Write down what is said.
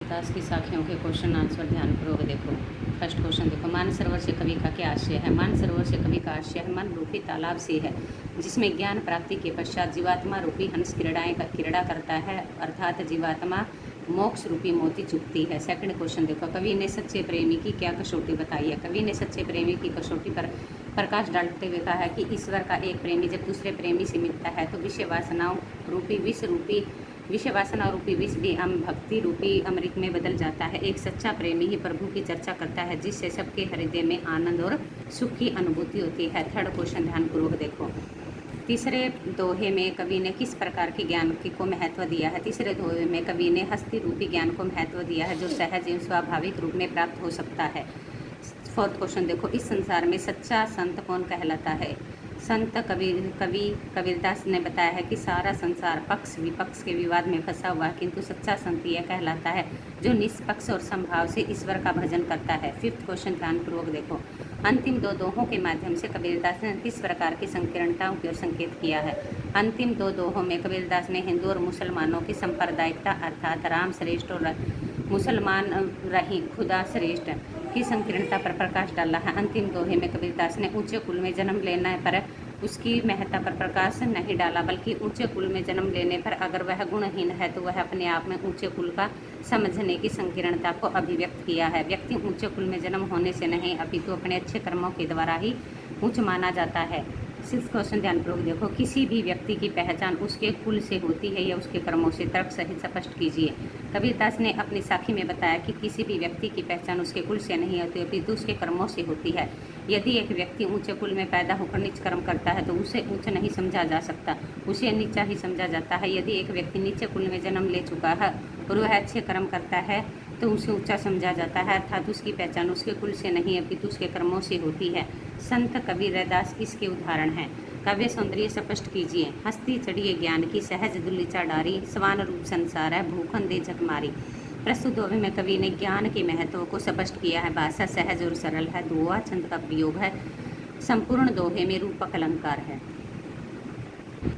दास की साखियों के question answer ध्यानपूर्वक देखो। फर्स्ट क्वेश्चन देखो, मानसरोवर से कवि का क्या आशय है। मानसरोवर से कवि का आशय मन रूपी तालाब से है, जिसमें ज्ञान प्राप्ति के पश्चात जीवात्मा रूपी हंस क्रीड़ा करता है, अर्थात जीवात्मा मोक्ष रूपी मोती चुगती है। सेकंड क्वेश्चन देखो, कवि ने सच्चे प्रेमी की क्या कसौटी बताई है। कवि ने सच्चे प्रेमी की कसौटी पर प्रकाश डालते हुए कहा है कि ईश्वर का एक प्रेमी जब दूसरे प्रेमी से मिलता है तो विषय वासना रूपी विष भी भक्ति रूपी अमृत में बदल जाता है। एक सच्चा प्रेमी ही प्रभु की चर्चा करता है, जिससे सबके हृदय में आनंद और सुख की अनुभूति होती है। थर्ड क्वेश्चन ध्यानपूर्वक देखो, तीसरे दोहे में कवि ने किस प्रकार के ज्ञान को महत्व दिया है। तीसरे दोहे में कवि ने हस्ती रूपी ज्ञान को महत्व दिया है, जो सहज एवं स्वाभाविक रूप में प्राप्त हो सकता है। फोर्थ क्वेश्चन देखो, इस संसार में सच्चा संत कौन कहलाता है। संत कबीरदास ने बताया है कि सारा संसार पक्ष विपक्ष के विवाद में फंसा हुआ है, किंतु सच्चा संत यह कहलाता है जो निष्पक्ष और संभाव से ईश्वर का भजन करता है। फिफ्थ क्वेश्चन ध्यानपूर्वक देखो, अंतिम दो दोहों के माध्यम से कबीरदास ने किस प्रकार की संकीर्णताओं की ओर संकेत किया है। अंतिम दो दोहों में कबीरदास ने हिंदू और मुसलमानों की सांप्रदायिकता अर्थात राम श्रेष्ठ और मुसलमान रही खुदा श्रेष्ठ की संकीर्णता पर प्रकाश डाला है। अंतिम दोहे में कबीरदास ने ऊंचे कुल में जन्म लेने पर उसकी महत्ता पर प्रकाश नहीं डाला, बल्कि ऊंचे कुल में जन्म लेने पर अगर वह गुणहीन है तो वह अपने आप में ऊंचे कुल का समझने की संकीर्णता को अभिव्यक्त किया है। व्यक्ति ऊंचे कुल में जन्म होने से नहीं अपितु अपने अच्छे कर्मों के द्वारा ही उच्च माना जाता है। सिक्स्थ क्वेश्चन ध्यानपूर्वक देखो, किसी भी व्यक्ति की पहचान उसके कुल से होती है या उसके कर्मों से। तर्क सहित स्पष्ट कीजिए। कबीरदास ने अपनी साखी में बताया कि किसी भी व्यक्ति की पहचान उसके कुल से नहीं होती अपितु उसके कर्मों से होती है। यदि एक व्यक्ति ऊंचे कुल में पैदा होकर नीच कर्म करता है तो उसे उच्च नहीं समझा जा सकता, उसे नीचा ही समझा जाता है। यदि एक व्यक्ति नीचे कुल में जन्म ले चुका है और वह अच्छे कर्म करता है तो उसे ऊंचा समझा जाता है, अर्थात उसकी पहचान उसके कुल से नहीं अपितु उसके कर्मों से होती है। संत कबीरदास इसके उदाहरण हैं। काव्य सौंदर्य स्पष्ट कीजिए। हस्ती चढ़िए ज्ञान की सहज दुलिचा डारी, समान रूप संसार है भूखन दे झकमारी। प्रस्तुत दोहे में कवि ने ज्ञान के महत्व को स्पष्ट किया है। भाषा सहज और सरल है, दोहा छंद का प्रयोग है। संपूर्ण दोहे में रूपक अलंकार है।